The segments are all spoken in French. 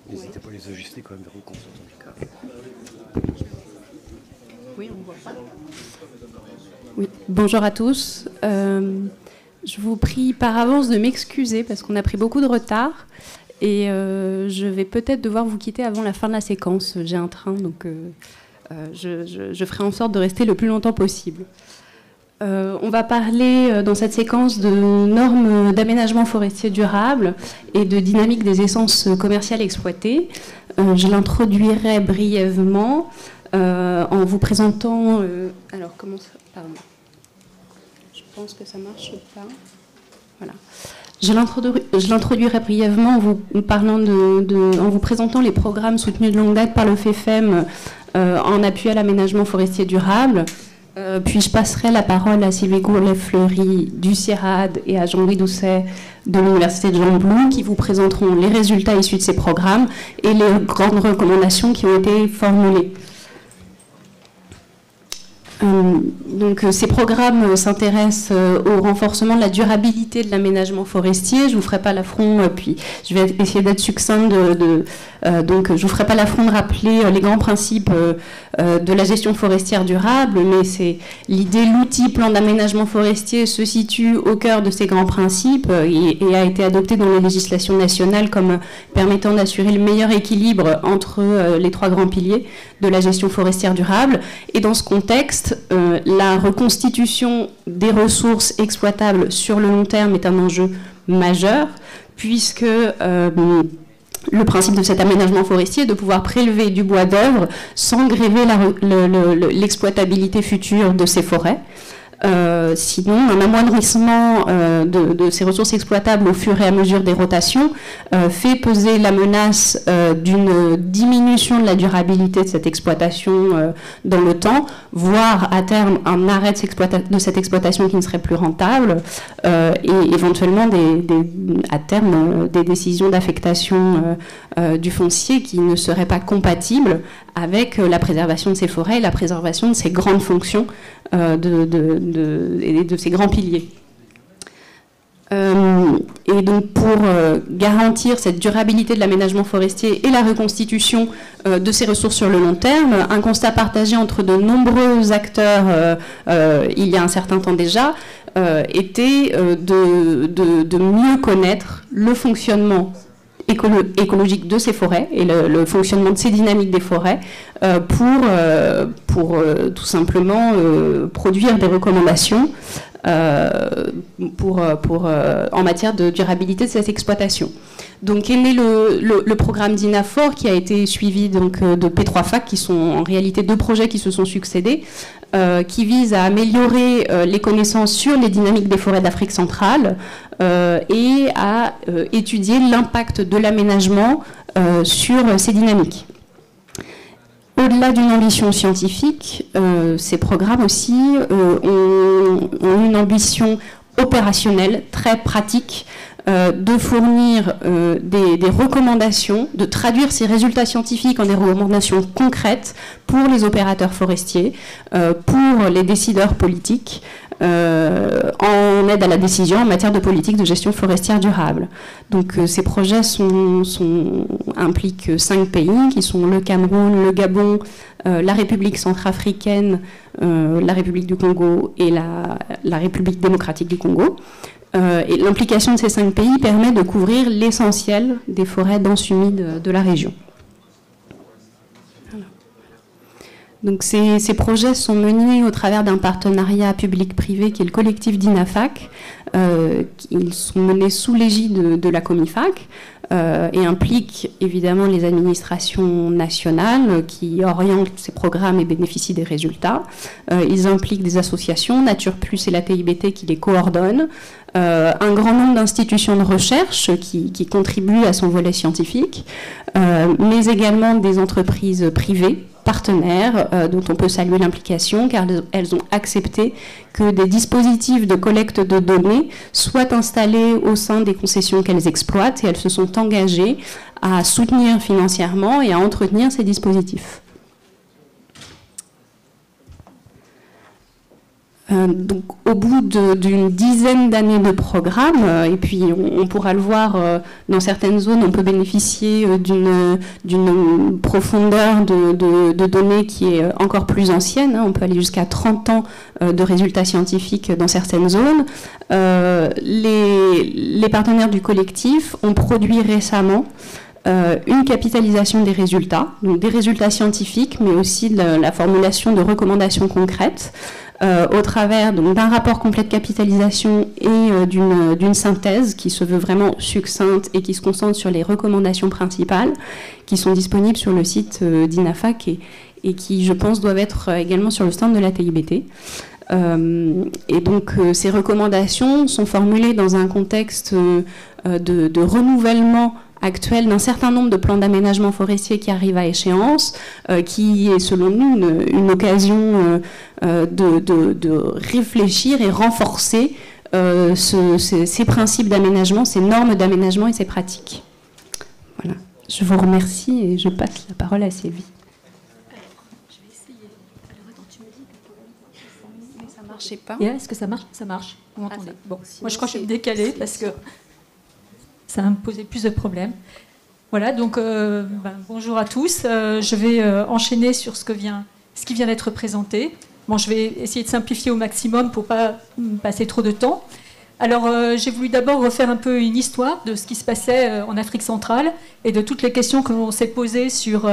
N'hésitez pas à les ajuster quand même vers où qu'on s'entend. Oui, on voit pas. Oui. Bonjour à tous. Je vous prie par avance de m'excuser parce qu'on a pris beaucoup de retard et je vais peut-être devoir vous quitter avant la fin de la séquence. J'ai un train, donc je ferai en sorte de rester le plus longtemps possible. On va parler dans cette séquence de normes d'aménagement forestier durable et de dynamique des essences commerciales exploitées. Je l'introduirai brièvement en vous présentant... alors, comment ça... Pardon. Je pense que ça marche pas. Voilà. Je l'introduirai brièvement en vous en vous présentant les programmes soutenus de longue date par le FEFEM en appui à l'aménagement forestier durable. Puis je passerai la parole à Sylvie Gourlet-Fleury du CIRAD et à Jean-Louis Doucet de l'Université de Jean Blou qui vous présenteront les résultats issus de ces programmes et les grandes recommandations qui ont été formulées. Donc, ces programmes s'intéressent au renforcement de la durabilité de l'aménagement forestier. Je ne vous ferai pas l'affront, puis je vais essayer d'être succincte. Donc, je ne vous ferai pas l'affront de rappeler les grands principes de la gestion forestière durable, mais c'est l'idée, l'outil plan d'aménagement forestier se situe au cœur de ces grands principes et a été adopté dans les législations nationales comme permettant d'assurer le meilleur équilibre entre les trois grands piliers de la gestion forestière durable. Et dans ce contexte, la reconstitution des ressources exploitables sur le long terme est un enjeu majeur, puisque le principe de cet aménagement forestier est de pouvoir prélever du bois d'œuvre sans gréver l'exploitabilité future de ces forêts. Sinon, un amoindrissement de ces ressources exploitables au fur et à mesure des rotations fait peser la menace d'une diminution de la durabilité de cette exploitation dans le temps, voire à terme un arrêt de cette exploitation qui ne serait plus rentable et éventuellement à terme des décisions d'affectation du foncier qui ne seraient pas compatibles avec la préservation de ces forêts et la préservation de ces grandes fonctions et de ces grands piliers. Et donc pour garantir cette durabilité de l'aménagement forestier et la reconstitution de ces ressources sur le long terme, un constat partagé entre de nombreux acteurs il y a un certain temps déjà était de mieux connaître le fonctionnement écologique de ces forêts et le fonctionnement de ces dynamiques des forêts pour tout simplement produire des recommandations en matière de durabilité de cette exploitation. Donc est né le programme d'INAFOR qui a été suivi donc, de P3FAC, qui sont en réalité deux projets qui se sont succédés, qui visent à améliorer les connaissances sur les dynamiques des forêts d'Afrique centrale et à étudier l'impact de l'aménagement sur ces dynamiques. Au-delà d'une ambition scientifique, ces programmes aussi ont une ambition opérationnelle très pratique de fournir des recommandations, de traduire ces résultats scientifiques en des recommandations concrètes pour les opérateurs forestiers, pour les décideurs politiques, en aide à la décision en matière de politique de gestion forestière durable. Donc ces projets impliquent 5 pays qui sont le Cameroun, le Gabon, la République centrafricaine, la République du Congo et la République démocratique du Congo. Et l'implication de ces 5 pays permet de couvrir l'essentiel des forêts denses humides de la région. Donc ces projets sont menés au travers d'un partenariat public-privé qui est le collectif d'INAFAC. Ils sont menés sous l'égide de la Comifac et impliquent évidemment les administrations nationales qui orientent ces programmes et bénéficient des résultats. Ils impliquent des associations, Nature Plus et la TIBT qui les coordonnent, un grand nombre d'institutions de recherche qui contribuent à son volet scientifique, mais également des entreprises privées, partenaires, dont on peut saluer l'implication, car elles ont accepté que des dispositifs de collecte de données soient installés au sein des concessions qu'elles exploitent, et elles se sont engagées à soutenir financièrement et à entretenir ces dispositifs. Donc, au bout d'une dizaine d'années de programme, et puis on pourra le voir, dans certaines zones, on peut bénéficier d'une profondeur de données qui est encore plus ancienne. On peut aller jusqu'à 30 ans de résultats scientifiques dans certaines zones. Les partenaires du collectif ont produit récemment une capitalisation des résultats, donc des résultats scientifiques, mais aussi de la formulation de recommandations concrètes, au travers d'un rapport complet de capitalisation et d'une synthèse qui se veut vraiment succincte et qui se concentre sur les recommandations principales qui sont disponibles sur le site d'INAFAC et qui, je pense, doivent être également sur le stand de la TIBT. Et donc ces recommandations sont formulées dans un contexte de renouvellement actuel d'un certain nombre de plans d'aménagement forestier qui arrivent à échéance, qui est selon nous une occasion de réfléchir et renforcer ces principes d'aménagement, ces normes d'aménagement et ces pratiques. Voilà. Je vous remercie et je passe la parole à Sylvie. Je vais essayer. Alors attends, tu me dis que mais ça marchait pas. Est-ce que ça marche? Ça marche. Vous m'entendez? Bon, moi je crois que je suis décalée parce que ça va me poser plus de problèmes. Voilà, donc bonjour à tous. Je vais enchaîner sur ce qui vient d'être présenté. Bon, je vais essayer de simplifier au maximum pour ne pas passer trop de temps. Alors, j'ai voulu d'abord refaire un peu une histoire de ce qui se passait en Afrique centrale et de toutes les questions que l'on s'est posées sur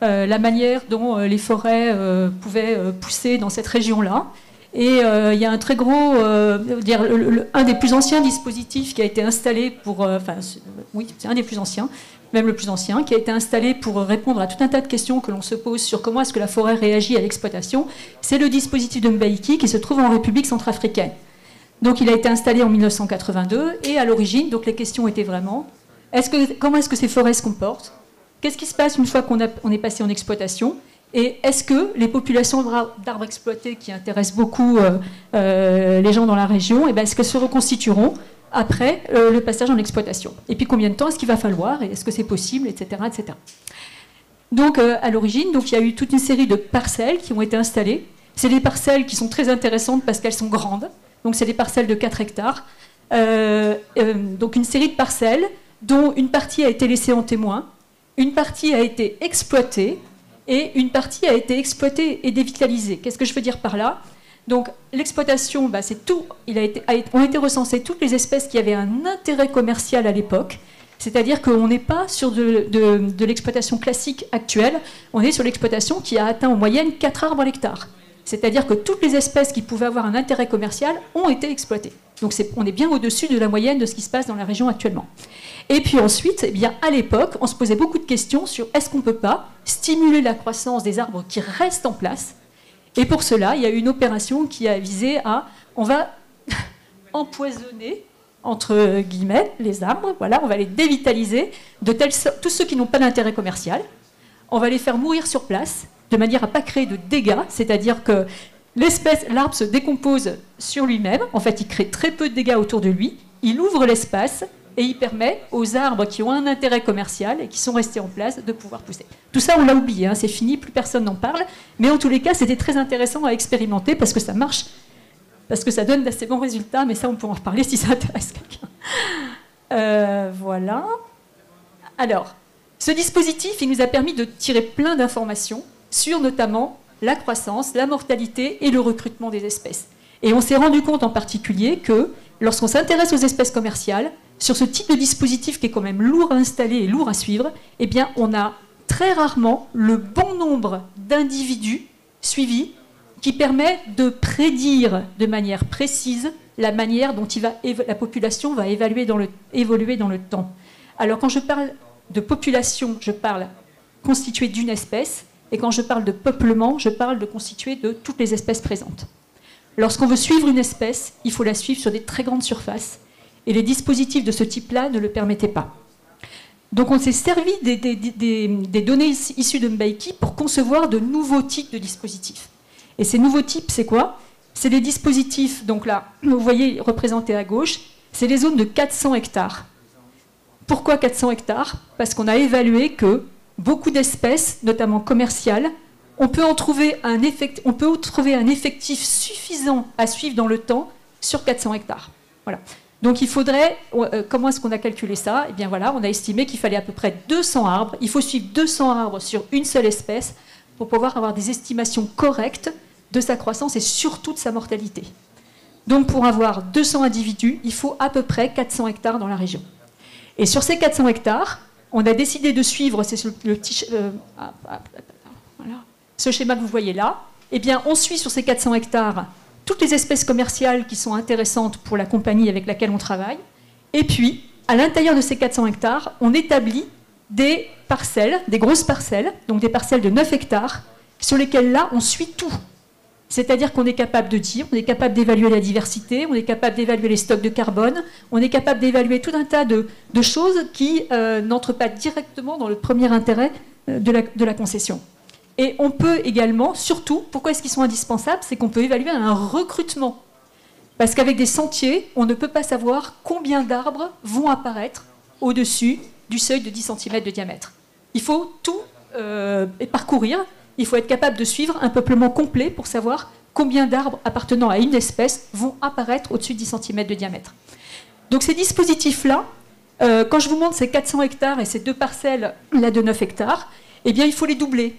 la manière dont les forêts pouvaient pousser dans cette région-là. Et il y a un très gros, un des plus anciens dispositifs qui a été installé pour, oui, c'est un des plus anciens, même le plus ancien, qui a été installé pour répondre à tout un tas de questions que l'on se pose sur comment est-ce que la forêt réagit à l'exploitation. C'est le dispositif de Mbaïki qui se trouve en République centrafricaine. Donc il a été installé en 1982 et à l'origine, donc les questions étaient vraiment comment est-ce que ces forêts se comportent? Qu'est-ce qui se passe une fois qu'on est passé en exploitation? Et est-ce que les populations d'arbres exploités qui intéressent beaucoup les gens dans la région, est-ce qu'elles se reconstitueront après le passage en exploitation? Et puis combien de temps est-ce qu'il va falloir? Et est-ce que c'est possible, etc., etc. Donc à l'origine, il y a eu toute une série de parcelles qui ont été installées. C'est des parcelles qui sont très intéressantes parce qu'elles sont grandes. Donc c'est des parcelles de 4 hectares. Donc une série de parcelles dont une partie a été laissée en témoin, une partie a été exploitée, et une partie a été exploitée et dévitalisée. Qu'est-ce que je veux dire par là? Donc l'exploitation, c'est tout. Ont été recensées toutes les espèces qui avaient un intérêt commercial à l'époque. C'est-à-dire qu'on n'est pas sur de l'exploitation classique actuelle, on est sur l'exploitation qui a atteint en moyenne 4 arbres à l'hectare. C'est-à-dire que toutes les espèces qui pouvaient avoir un intérêt commercial ont été exploitées. Donc on est bien au-dessus de la moyenne de ce qui se passe dans la région actuellement. Et puis ensuite, à l'époque, on se posait beaucoup de questions sur est-ce qu'on ne peut pas stimuler la croissance des arbres qui restent en place. Et pour cela, il y a eu une opération qui a visé on va empoisonner, entre guillemets, les arbres, voilà, on va les dévitaliser, de telle sorte, tous ceux qui n'ont pas d'intérêt commercial, on va les faire mourir sur place, de manière à ne pas créer de dégâts, c'est-à-dire que l'arbre se décompose sur lui-même, en fait il crée très peu de dégâts autour de lui, il ouvre l'espace, et il permet aux arbres qui ont un intérêt commercial et qui sont restés en place de pouvoir pousser. Tout ça, on l'a oublié, c'est fini, plus personne n'en parle. Mais en tous les cas, c'était très intéressant à expérimenter parce que ça marche, parce que ça donne d'assez bons résultats, mais ça, on peut en reparler si ça intéresse quelqu'un. Voilà. Alors, ce dispositif, il nous a permis de tirer plein d'informations sur notamment la croissance, la mortalité et le recrutement des espèces. Et on s'est rendu compte en particulier que lorsqu'on s'intéresse aux espèces commerciales, sur ce type de dispositif qui est quand même lourd à installer et lourd à suivre, on a très rarement le bon nombre d'individus suivis qui permet de prédire de manière précise la manière dont la population va évoluer dans le temps. Alors quand je parle de population, je parle constituée d'une espèce, et quand je parle de peuplement, je parle de constituée de toutes les espèces présentes. Lorsqu'on veut suivre une espèce, il faut la suivre sur des très grandes surfaces, et les dispositifs de ce type-là ne le permettaient pas. Donc on s'est servi des données issues de Mbaïki pour concevoir de nouveaux types de dispositifs. Et ces nouveaux types, c'est quoi? C'est des dispositifs, donc là, vous voyez représentés à gauche, c'est les zones de 400 hectares. Pourquoi 400 hectares? Parce qu'on a évalué que beaucoup d'espèces, notamment commerciales, on peut trouver un effectif suffisant à suivre dans le temps sur 400 hectares. Voilà. Donc il faudrait, comment est-ce qu'on a calculé ça? Eh bien voilà, on a estimé qu'il fallait à peu près 200 arbres. Il faut suivre 200 arbres sur une seule espèce pour pouvoir avoir des estimations correctes de sa croissance et surtout de sa mortalité. Donc pour avoir 200 individus, il faut à peu près 400 hectares dans la région. Et sur ces 400 hectares, on a décidé de suivre, c'est le petit, voilà, ce schéma que vous voyez là. Eh bien, on suit sur ces 400 hectares toutes les espèces commerciales qui sont intéressantes pour la compagnie avec laquelle on travaille. Et puis, à l'intérieur de ces 400 hectares, on établit des parcelles, des grosses parcelles, donc des parcelles de 9 hectares, sur lesquelles là, on suit tout. C'est-à-dire qu'on est capable de dire, on est capable d'évaluer la diversité, on est capable d'évaluer les stocks de carbone, on est capable d'évaluer tout un tas de choses qui n'entrent pas directement dans le premier intérêt de la concession. Et on peut également, surtout, pourquoi est-ce qu'ils sont indispensables? C'est qu'on peut évaluer un recrutement. Parce qu'avec des sentiers, on ne peut pas savoir combien d'arbres vont apparaître au-dessus du seuil de 10 cm de diamètre. Il faut tout parcourir, il faut être capable de suivre un peuplement complet pour savoir combien d'arbres appartenant à une espèce vont apparaître au-dessus de 10 cm de diamètre. Donc ces dispositifs-là, quand je vous montre ces 400 hectares et ces deux parcelles là de 9 hectares, eh bien il faut les doubler.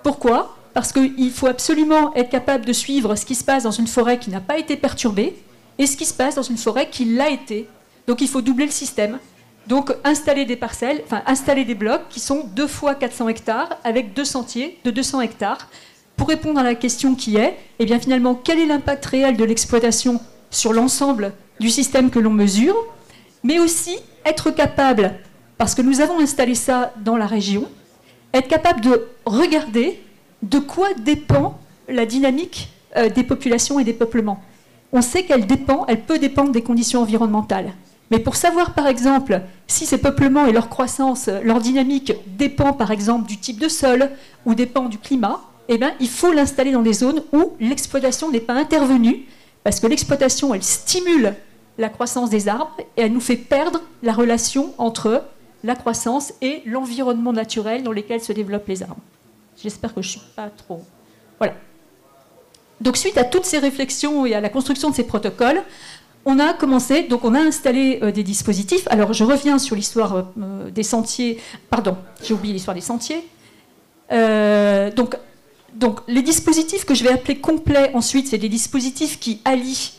Pourquoi? Parce qu'il faut absolument être capable de suivre ce qui se passe dans une forêt qui n'a pas été perturbée et ce qui se passe dans une forêt qui l'a été. Donc il faut doubler le système. Donc installer des parcelles, enfin installer des blocs qui sont 2 fois 400 hectares avec 2 sentiers de 200 hectares pour répondre à la question qui est, eh bien finalement, quel est l'impact réel de l'exploitation sur l'ensemble du système que l'on mesure, mais aussi être capable, parce que nous avons installé ça dans la région, être capable de regarder de quoi dépend la dynamique des populations et des peuplements. On sait qu'elle peut dépendre des conditions environnementales. Mais pour savoir, par exemple, si ces peuplements et leur croissance, leur dynamique dépend, par exemple, du type de sol ou dépend du climat, eh bien, il faut l'installer dans des zones où l'exploitation n'est pas intervenue, parce que l'exploitation, elle stimule la croissance des arbres et elle nous fait perdre la relation entre la croissance et l'environnement naturel dans lequel se développent les arbres. J'espère que je ne suis pas trop... Voilà. Donc, suite à toutes ces réflexions et à la construction de ces protocoles, on a commencé, donc on a installé des dispositifs. Alors, je reviens sur l'histoire des sentiers. Pardon, j'ai oublié l'histoire des sentiers. Donc, les dispositifs que je vais appeler complets ensuite, c'est des dispositifs qui allient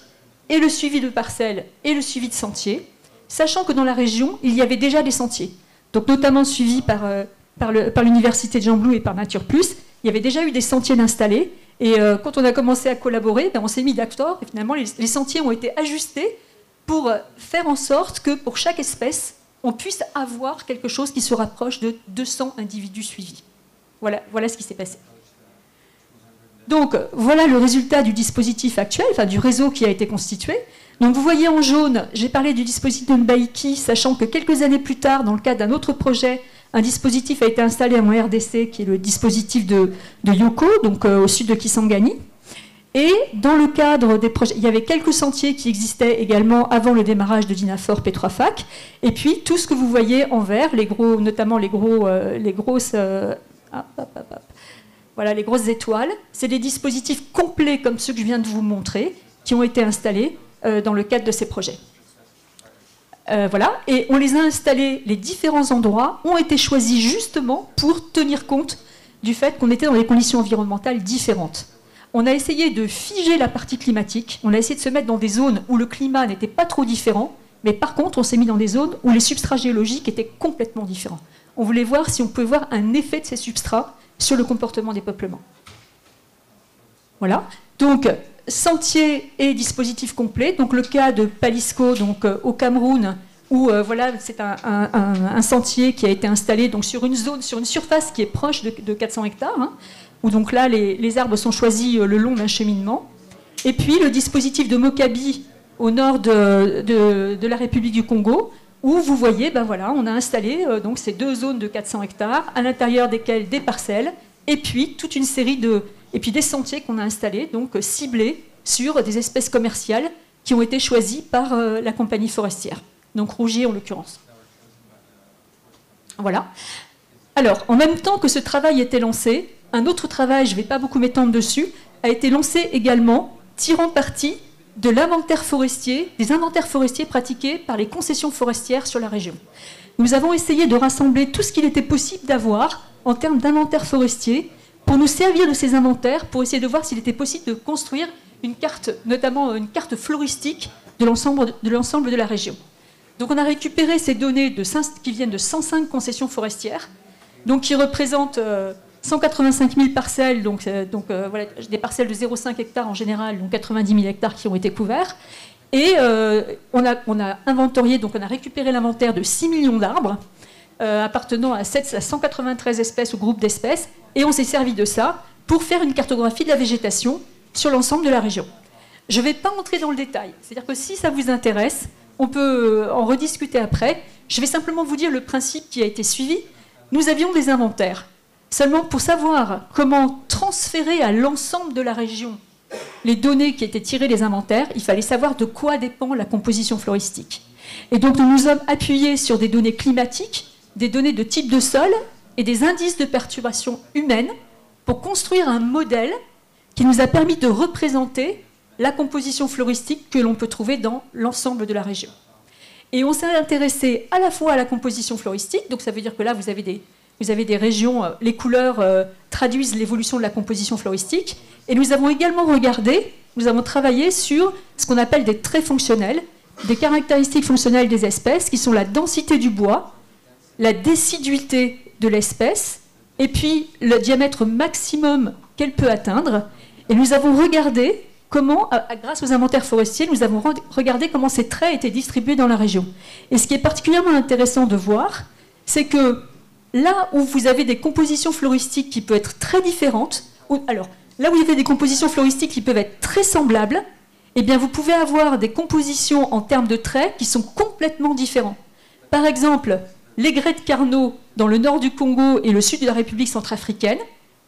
et le suivi de parcelles et le suivi de sentiers, sachant que dans la région, il y avait déjà des sentiers, donc notamment suivis par l'Université de Gembloux et par Nature Plus. Il y avait déjà eu des sentiers installés, et quand on a commencé à collaborer, on s'est mis d'accord, et finalement les sentiers ont été ajustés pour faire en sorte que pour chaque espèce, on puisse avoir quelque chose qui se rapproche de 200 individus suivis. Voilà ce qui s'est passé. Donc, voilà le résultat du dispositif actuel, enfin du réseau qui a été constitué. Donc, vous voyez en jaune, j'ai parlé du dispositif de Mbaïki, sachant que quelques années plus tard, dans le cadre d'un autre projet, un dispositif a été installé en RDC, qui est le dispositif de Yoko, donc au sud de Kisangani. Et dans le cadre des projets, il y avait quelques sentiers qui existaient également avant le démarrage de Dinafor Petrofac. Et puis, tout ce que vous voyez en vert, notamment les grosses étoiles, c'est des dispositifs complets comme ceux que je viens de vous montrer, qui ont été installés dans le cadre de ces projets. Et on les a installés, les différents endroits ont été choisis justement pour tenir compte du fait qu'on était dans des conditions environnementales différentes. On a essayé de figer la partie climatique, on a essayé de se mettre dans des zones où le climat n'était pas trop différent, mais par contre on s'est mis dans des zones où les substrats géologiques étaient complètement différents. On voulait voir si on pouvait voir un effet de ces substrats sur le comportement des peuplements. Voilà. Donc, sentier et dispositif complet. Donc, le cas de Palisco, donc, au Cameroun, où c'est un sentier qui a été installé donc, sur une surface qui est proche de 400 hectares, où donc là, les arbres sont choisis le long d'un cheminement. Et puis, le dispositif de Mokabi, au nord de la République du Congo, où vous voyez, on a installé donc ces 2 zones de 400 hectares, à l'intérieur desquelles des parcelles, et puis toute une série des sentiers qu'on a installés, donc ciblés sur des espèces commerciales qui ont été choisies par la compagnie forestière, donc Rougier en l'occurrence. Voilà. Alors, en même temps que ce travail était lancé, un autre travail, je ne vais pas beaucoup m'étendre dessus, a été lancé également, tirant parti de l'inventaire forestier, des inventaires forestiers pratiqués par les concessions forestières sur la région. Nous avons essayé de rassembler tout ce qu'il était possible d'avoir en termes d'inventaire forestier pour nous servir de ces inventaires, pour essayer de voir s'il était possible de construire une carte, notamment une carte floristique de l'ensemble de la région. Donc on a récupéré ces données qui viennent de 105 concessions forestières, donc qui représentent 185 000 parcelles, voilà, des parcelles de 0,5 hectares en général, donc 90 000 hectares qui ont été couverts. Et on a inventorié, donc on a récupéré l'inventaire de 6 millions d'arbres, appartenant à 193 espèces ou groupes d'espèces, et on s'est servi de ça pour faire une cartographie de la végétation sur l'ensemble de la région. Je ne vais pas entrer dans le détail, c'est-à-dire que si ça vous intéresse, on peut en rediscuter après. Je vais simplement vous dire le principe qui a été suivi. Nous avions des inventaires. Seulement, pour savoir comment transférer à l'ensemble de la région les données qui étaient tirées des inventaires, il fallait savoir de quoi dépend la composition floristique. Et donc, nous nous sommes appuyés sur des données climatiques, des données de type de sol et des indices de perturbation humaine pour construire un modèle qui nous a permis de représenter la composition floristique que l'on peut trouver dans l'ensemble de la région. Et on s'est intéressé à la fois à la composition floristique, donc ça veut dire que là, vous avez des régions, les couleurs traduisent l'évolution de la composition floristique, et nous avons également travaillé sur ce qu'on appelle des traits fonctionnels, des caractéristiques fonctionnelles des espèces, qui sont la densité du bois, la déciduité de l'espèce, et puis le diamètre maximum qu'elle peut atteindre. Et nous avons regardé comment, grâce aux inventaires forestiers, nous avons regardé comment ces traits étaient distribués dans la région. Et ce qui est particulièrement intéressant de voir, c'est que là où vous avez des compositions floristiques qui peuvent être très différentes, alors là où il y avait des compositions floristiques qui peuvent être très semblables, eh bien vous pouvez avoir des compositions en termes de traits qui sont complètement différents. Par exemple, les grès de Carnot dans le nord du Congo et le sud de la République centrafricaine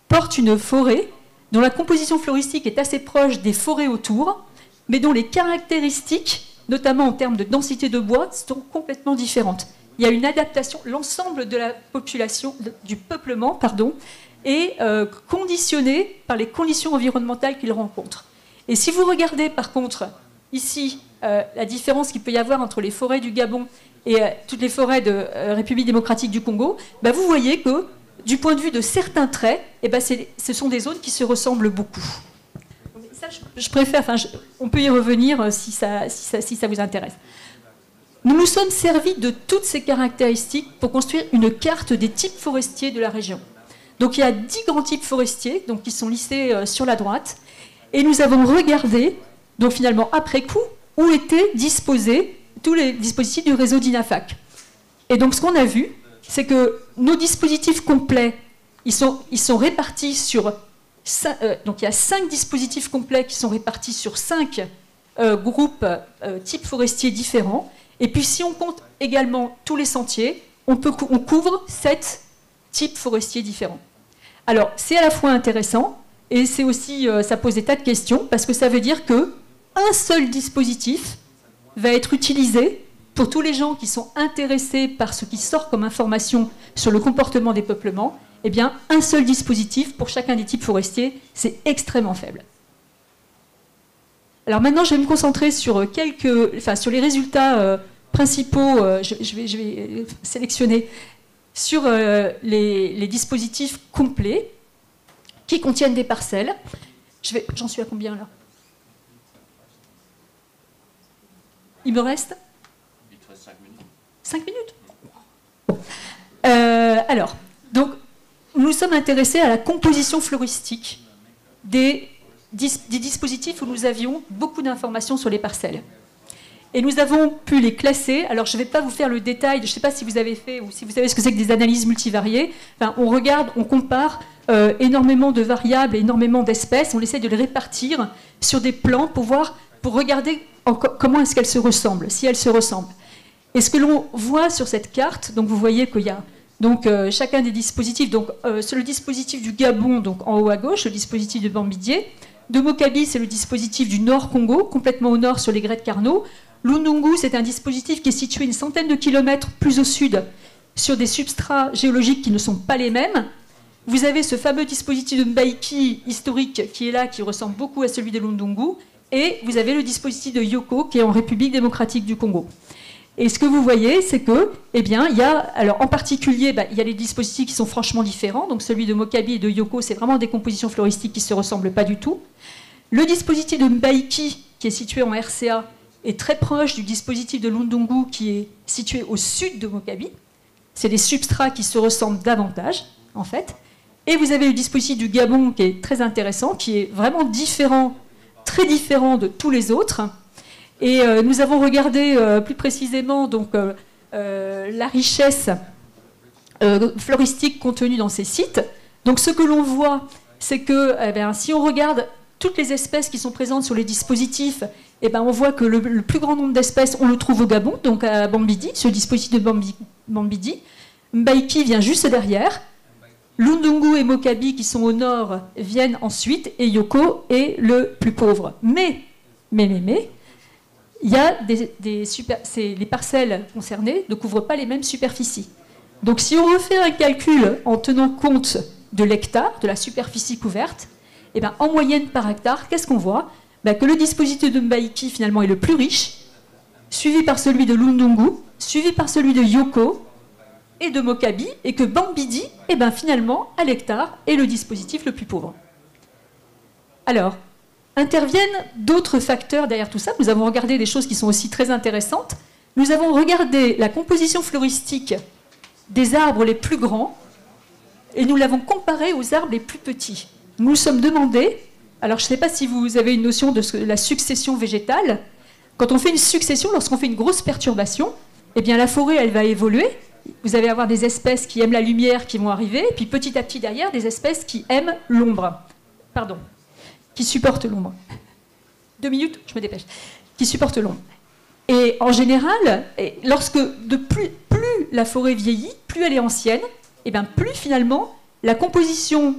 portent une forêt dont la composition floristique est assez proche des forêts autour, mais dont les caractéristiques, notamment en termes de densité de bois, sont complètement différentes. Il y a une adaptation, l'ensemble de la population, du peuplement, est conditionné par les conditions environnementales qu'il rencontre. Et si vous regardez par contre ici la différence qu'il peut y avoir entre les forêts du Gabon et toutes les forêts de République démocratique du Congo, vous voyez que du point de vue de certains traits, ce sont des zones qui se ressemblent beaucoup. Ça, je préfère, on peut y revenir si ça vous intéresse. Nous nous sommes servis de toutes ces caractéristiques pour construire une carte des types forestiers de la région. Donc il y a 10 grands types forestiers qui sont listés sur la droite, et nous avons regardé, donc finalement après coup, où étaient disposés tous les dispositifs du réseau d'INAFAC. Et donc ce qu'on a vu, c'est que nos dispositifs complets, ils sont répartis sur... donc il y a 5 dispositifs complets qui sont répartis sur 5 groupes types forestiers différents. Et puis si on compte également tous les sentiers, on couvre 7 types forestiers différents. Alors c'est à la fois intéressant, et c'est aussi, ça pose des tas de questions, parce que ça veut dire qu'un seul dispositif va être utilisé pour tous les gens qui sont intéressés par ce qui sort comme information sur le comportement des peuplements. Eh bien, un seul dispositif pour chacun des types forestiers, c'est extrêmement faible. Alors maintenant, je vais me concentrer sur sur les résultats principaux. Je vais sélectionner sur les dispositifs complets qui contiennent des parcelles. J'en suis à combien là? Il me reste 5 minutes. Bon. Alors, donc, nous sommes intéressés à la composition floristique des dispositifs où nous avions beaucoup d'informations sur les parcelles. Et nous avons pu les classer. Alors, je ne vais pas vous faire le détail, je ne sais pas si vous avez fait ou si vous savez ce que c'est que des analyses multivariées. On regarde, on compare énormément de variables, énormément d'espèces, on essaie de les répartir sur des plans pour regarder comment est-ce qu'elles se ressemblent, si elles se ressemblent. Et ce que l'on voit sur cette carte, donc vous voyez qu'il y a chacun des dispositifs, c'est le dispositif du Gabon, donc en haut à gauche, le dispositif de Bambidier. De Mokabi, c'est le dispositif du Nord Congo, complètement au nord sur les grès de Carnot. Lundungu, c'est un dispositif qui est situé une centaine de kilomètres plus au sud, sur des substrats géologiques qui ne sont pas les mêmes. vous avez ce fameux dispositif de Mbaiki historique qui est là, qui ressemble beaucoup à celui de Lundungu, et vous avez le dispositif de Yoko qui est en République démocratique du Congo. Et ce que vous voyez, c'est que, eh bien, il y a, alors en particulier, il y a les dispositifs qui sont franchement différents. Donc celui de Mokabi et de Yoko, c'est vraiment des compositions floristiques qui ne se ressemblent pas du tout. Le dispositif de Mbaiki, qui est situé en RCA, est très proche du dispositif de Lundungu, qui est situé au sud de Mokabi. C'est des substrats qui se ressemblent davantage, en fait. Et vous avez le dispositif du Gabon, qui est très intéressant, qui est vraiment différent, très différent de tous les autres. Et nous avons regardé plus précisément donc, la richesse floristique contenue dans ces sites. Donc ce que l'on voit, c'est que si on regarde toutes les espèces qui sont présentes sur les dispositifs, on voit que le plus grand nombre d'espèces, on le trouve au Gabon, donc à Bambidi, ce dispositif de Bambidi. Mbaiki vient juste derrière. Lundungu et Mokabi, qui sont au nord, viennent ensuite, et Yoko est le plus pauvre. Mais, il y a les parcelles concernées ne couvrent pas les mêmes superficies. Donc si on refait un calcul en tenant compte de l'hectare, de la superficie couverte, en moyenne par hectare, qu'est-ce qu'on voit? Que le dispositif de Mbaiki finalement est le plus riche, suivi par celui de Lundungu, suivi par celui de Yoko et de Mokabi, et que Bambidi, finalement, à l'hectare, est le dispositif le plus pauvre. Alors, interviennent d'autres facteurs derrière tout ça. Nous avons regardé des choses qui sont aussi très intéressantes. Nous avons regardé la composition floristique des arbres les plus grands et nous l'avons comparée aux arbres les plus petits. Nous nous sommes demandé, alors je ne sais pas si vous avez une notion de la succession végétale, quand on fait une succession, lorsqu'on fait une grosse perturbation, la forêt, elle va évoluer. Vous allez avoir des espèces qui aiment la lumière qui vont arriver, et puis petit à petit derrière, des espèces qui aiment l'ombre. Pardon. Qui supportent l'ombre. 2 minutes, je me dépêche. Qui supportent l'ombre. Et en général, lorsque plus la forêt vieillit, plus elle est ancienne, plus finalement la composition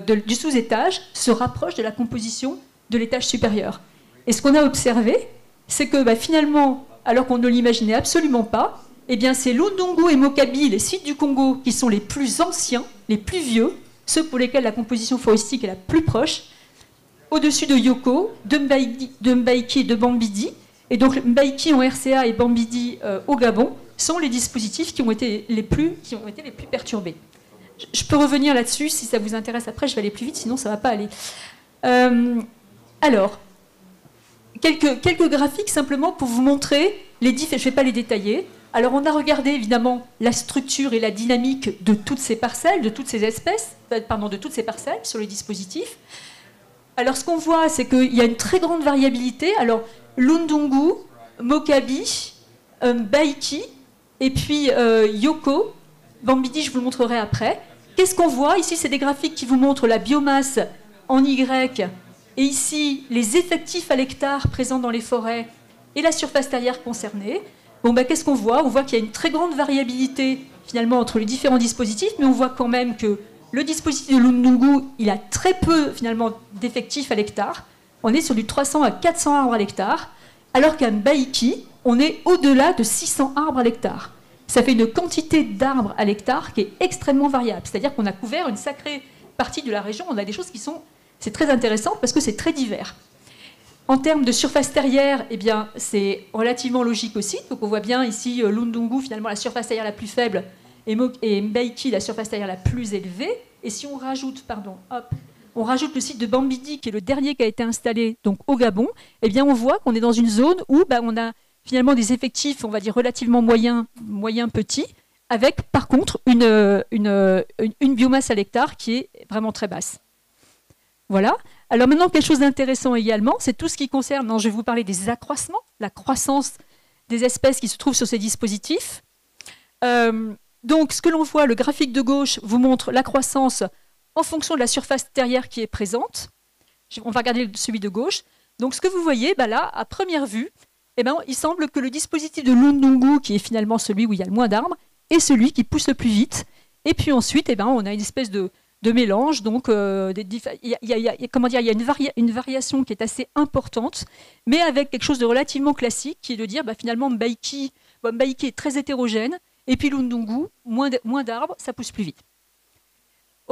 du sous-étage se rapproche de la composition de l'étage supérieur. Et ce qu'on a observé, c'est que finalement, alors qu'on ne l'imaginait absolument pas, c'est Lundungu et Mokabi, les sites du Congo, qui sont les plus anciens, les plus vieux, ceux pour lesquels la composition floristique est la plus proche, au-dessus de Yoko, de Mbaiki et de Bambidi. Et donc Mbaiki en RCA et Bambidi au Gabon sont les dispositifs qui ont été les plus perturbés. Je peux revenir là-dessus si ça vous intéresse après, je vais aller plus vite, sinon ça ne va pas aller. Alors, quelques graphiques simplement pour vous montrer les différents. Je ne vais pas les détailler. Alors on a regardé évidemment la structure et la dynamique de toutes ces parcelles, de toutes ces espèces, de toutes ces parcelles sur les dispositifs. Alors ce qu'on voit, c'est qu'il y a une très grande variabilité. Alors Lundungu, Mokabi, Mbaiki et puis Yoko, Bambidi, je vous le montrerai après. Qu'est-ce qu'on voit? Ici, c'est des graphiques qui vous montrent la biomasse en Y, et ici, les effectifs à l'hectare présents dans les forêts et la surface terrière concernée. Qu'est-ce qu'on voit? On voit qu'il y a une très grande variabilité finalement entre les différents dispositifs, mais on voit quand même que le dispositif de Lundungu, il a très peu finalement d'effectifs à l'hectare. On est sur du 300 à 400 arbres à l'hectare, alors qu'à Mbaiki, on est au-delà de 600 arbres à l'hectare. Ça fait une quantité d'arbres à l'hectare qui est extrêmement variable. C'est-à-dire qu'on a couvert une sacrée partie de la région. On a des choses qui sont... C'est très intéressant parce que c'est très divers. En termes de surface terrière, c'est relativement logique aussi. Donc on voit bien ici Lundungu, finalement la surface terrière la plus faible, et Mbaiki, la surface terrière la plus élevée. Et si on rajoute, on rajoute le site de Bambidi, qui est le dernier qui a été installé donc, au Gabon, on voit qu'on est dans une zone où on a finalement des effectifs, on va dire, relativement moyens petits, avec par contre une biomasse à l'hectare qui est vraiment très basse. Voilà. Alors maintenant, quelque chose d'intéressant également, c'est tout ce qui concerne, je vais vous parler des accroissements, la croissance des espèces qui se trouvent sur ces dispositifs. Donc ce que l'on voit, le graphique de gauche vous montre la croissance en fonction de la surface terrière qui est présente. On va regarder celui de gauche. Donc ce que vous voyez, là, à première vue, il semble que le dispositif de Lundungu, qui est finalement celui où il y a le moins d'arbres, est celui qui pousse le plus vite. Et puis ensuite, on a une espèce de mélange. Donc, il y a une variation qui est assez importante, mais avec quelque chose de relativement classique, qui est de dire finalement Mbaiki est très hétérogène, et puis Lundungu, moins d'arbres, ça pousse plus vite.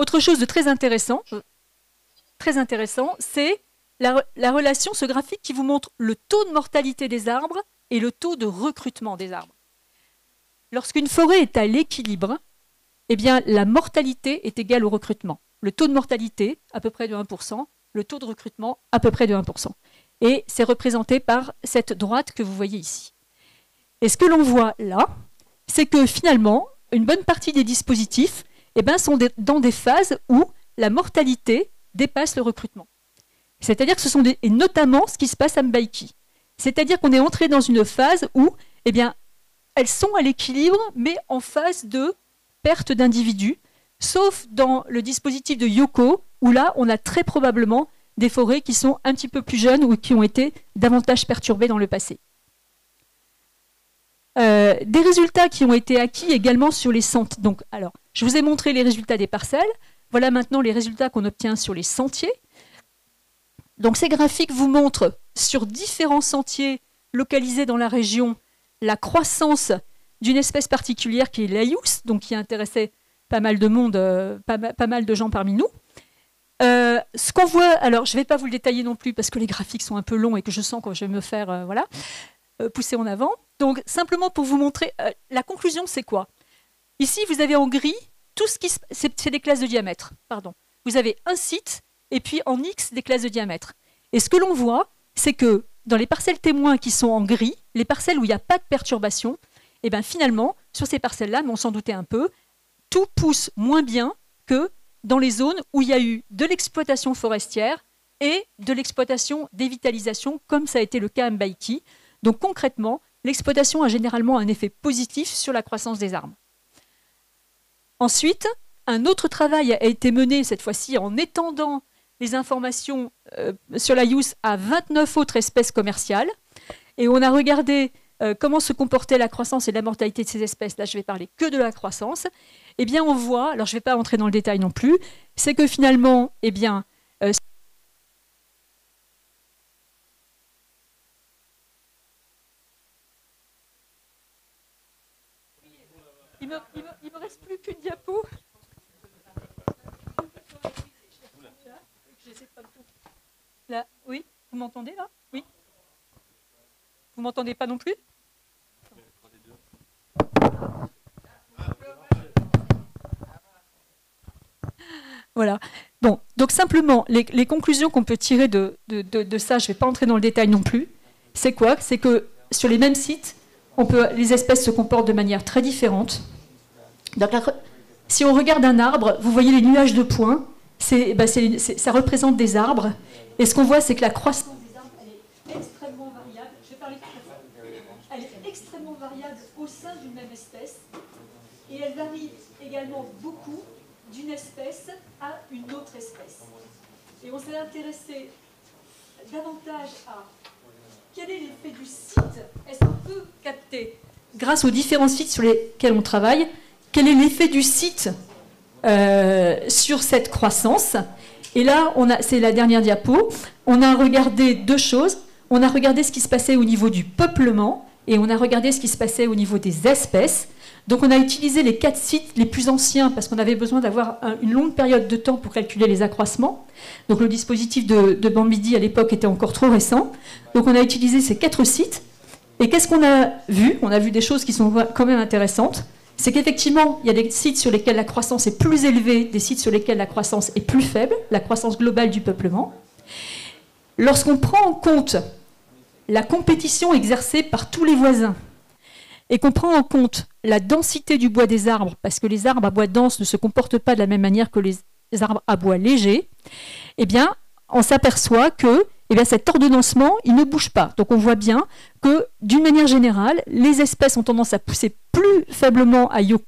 autre chose de très intéressant, c'est la relation, ce graphique qui vous montre le taux de mortalité des arbres et le taux de recrutement des arbres. Lorsqu'une forêt est à l'équilibre, eh bien, la mortalité est égale au recrutement. Le taux de mortalité, à peu près de 1%, le taux de recrutement, à peu près de 1%. Et c'est représenté par cette droite que vous voyez ici. Et ce que l'on voit là, c'est que finalement, une bonne partie des dispositifs sont dans des phases où la mortalité dépasse le recrutement. C'est-à-dire que ce sont et notamment ce qui se passe à Mbaïki. C'est-à-dire qu'on est entré dans une phase où elles sont à l'équilibre, mais en phase de perte d'individus, sauf dans le dispositif de Yoko, où là, on a très probablement des forêts qui sont un petit peu plus jeunes ou qui ont été davantage perturbées dans le passé. Des résultats qui ont été acquis également sur les sentiers. Donc, alors, je vous ai montré les résultats des parcelles. Voilà maintenant les résultats qu'on obtient sur les sentiers. Donc, ces graphiques vous montrent sur différents sentiers localisés dans la région la croissance d'une espèce particulière qui est l'Aïus, donc qui intéressait pas mal de monde, pas mal de gens parmi nous. Ce qu'on voit, alors je ne vais pas vous le détailler non plus parce que les graphiques sont un peu longs et que je sens que je vais me faire pousser en avant. Donc simplement pour vous montrer, la conclusion c'est quoi? Ici vous avez en gris tout ce qui c'est des classes de diamètre. Pardon. Vous avez un site et puis en X des classes de diamètre. Et ce que l'on voit, c'est que dans les parcelles témoins qui sont en gris, les parcelles où il n'y a pas de perturbation, finalement, sur ces parcelles-là, mais on s'en doutait un peu, tout pousse moins bien que dans les zones où il y a eu de l'exploitation forestière et de l'exploitation dévitalisation, comme ça a été le cas à Mbaïki. Donc concrètement, l'exploitation a généralement un effet positif sur la croissance des arbres. Ensuite, un autre travail a été mené, cette fois-ci en étendant les informations sur la Youth à 29 autres espèces commerciales. Et on a regardé comment se comportait la croissance et la mortalité de ces espèces. Là, je vais parler que de la croissance. Eh bien, on voit, alors je ne vais pas entrer dans le détail non plus, c'est que finalement, il me reste plus qu'une diapo. Là, oui, vous m'entendez là? Oui. Vous m'entendez pas non plus? Voilà. Bon, donc simplement, les conclusions qu'on peut tirer de ça, je ne vais pas entrer dans le détail non plus, c'est quoi? C'est que sur les mêmes sites, les espèces se comportent de manière très différente. Donc, si on regarde un arbre, vous voyez les nuages de points, ça représente des arbres. Et ce qu'on voit, c'est que la croissance des arbres, elle est extrêmement variable. Je vais parler elle est extrêmement variable au sein d'une même espèce. Et elle varie également beaucoup d'une espèce à une autre espèce. Et on s'est intéressé davantage à quel est l'effet du site. Est-ce qu'on peut capter, grâce aux différents sites sur lesquels on travaille, quel est l'effet du site sur cette croissance? Et là, c'est la dernière diapo. On a regardé deux choses. On a regardé ce qui se passait au niveau du peuplement et on a regardé ce qui se passait au niveau des espèces. Donc on a utilisé les 4 sites les plus anciens parce qu'on avait besoin d'avoir une longue période de temps pour calculer les accroissements. Donc le dispositif de Bambidi à l'époque était encore trop récent. Donc on a utilisé ces 4 sites. Et qu'est-ce qu'on a vu? On a vu des choses qui sont quand même intéressantes. C'est qu'effectivement, il y a des sites sur lesquels la croissance est plus élevée, des sites sur lesquels la croissance est plus faible, la croissance globale du peuplement. Lorsqu'on prend en compte la compétition exercée par tous les voisins et qu'on prend en compte la densité du bois des arbres, parce que les arbres à bois dense ne se comportent pas de la même manière que les arbres à bois léger, eh bien, on s'aperçoit que cet ordonnancement, il ne bouge pas. Donc on voit bien que, d'une manière générale, les espèces ont tendance à pousser plus faiblement à Yoko.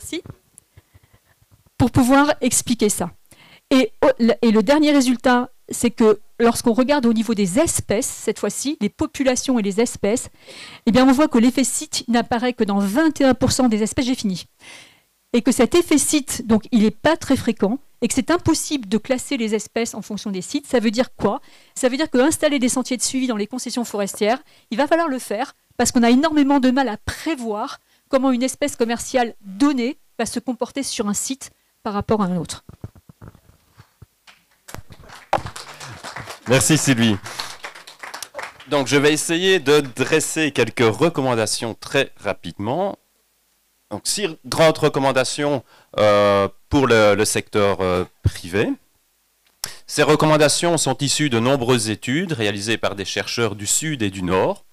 Merci. Pour pouvoir expliquer ça. Et le dernier résultat, c'est que lorsqu'on regarde au niveau des espèces, cette fois-ci, les populations et les espèces, eh bien on voit que l'effet site n'apparaît que dans 21% des espèces, j'ai fini. Et que cet effet site, donc, il n'est pas très fréquent, et que c'est impossible de classer les espèces en fonction des sites. Ça veut dire quoi? Ça veut dire qu'installer des sentiers de suivi dans les concessions forestières, il va falloir le faire, parce qu'on a énormément de mal à prévoir comment une espèce commerciale donnée va se comporter sur un site par rapport à un autre. Merci Sylvie. Donc je vais essayer de dresser quelques recommandations très rapidement. Donc 6 grandes recommandations pour le secteur privé. Ces recommandations sont issues de nombreuses études réalisées par des chercheurs du Sud et du Nord.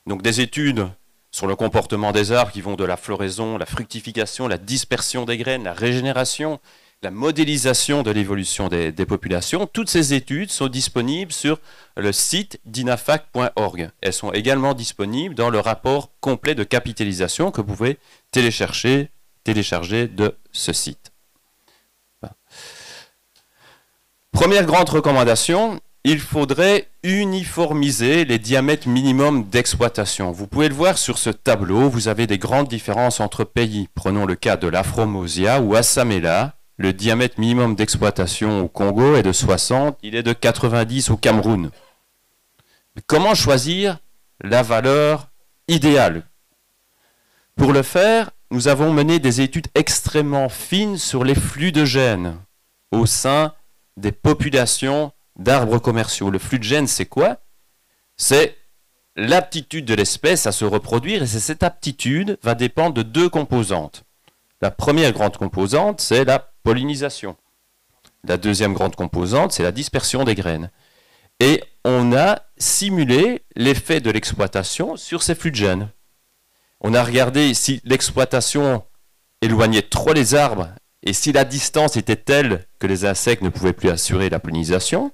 Donc des études sur le comportement des arbres qui vont de la floraison, la fructification, la dispersion des graines, la régénération, la modélisation de l'évolution des populations. Toutes ces études sont disponibles sur le site dinafac.org. Elles sont également disponibles dans le rapport complet de capitalisation que vous pouvez télécharger de ce site. Première grande recommandation, il faudrait uniformiser les diamètres minimums d'exploitation. Vous pouvez le voir sur ce tableau, vous avez des grandes différences entre pays. Prenons le cas de l'Afromosia ou Assamela. Le diamètre minimum d'exploitation au Congo est de 60, il est de 90 au Cameroun. Comment choisir la valeur idéale? Pour le faire, nous avons mené des études extrêmement fines sur les flux de gènes au sein des populations d'arbres commerciaux. Le flux de gènes, c'est quoi? C'est l'aptitude de l'espèce à se reproduire, et cette aptitude va dépendre de 2 composantes. La première grande composante, c'est la pollinisation. La deuxième grande composante, c'est la dispersion des graines. Et on a simulé l'effet de l'exploitation sur ces flux de gènes. On a regardé si l'exploitation éloignait trop les arbres et si la distance était telle que les insectes ne pouvaient plus assurer la pollinisation.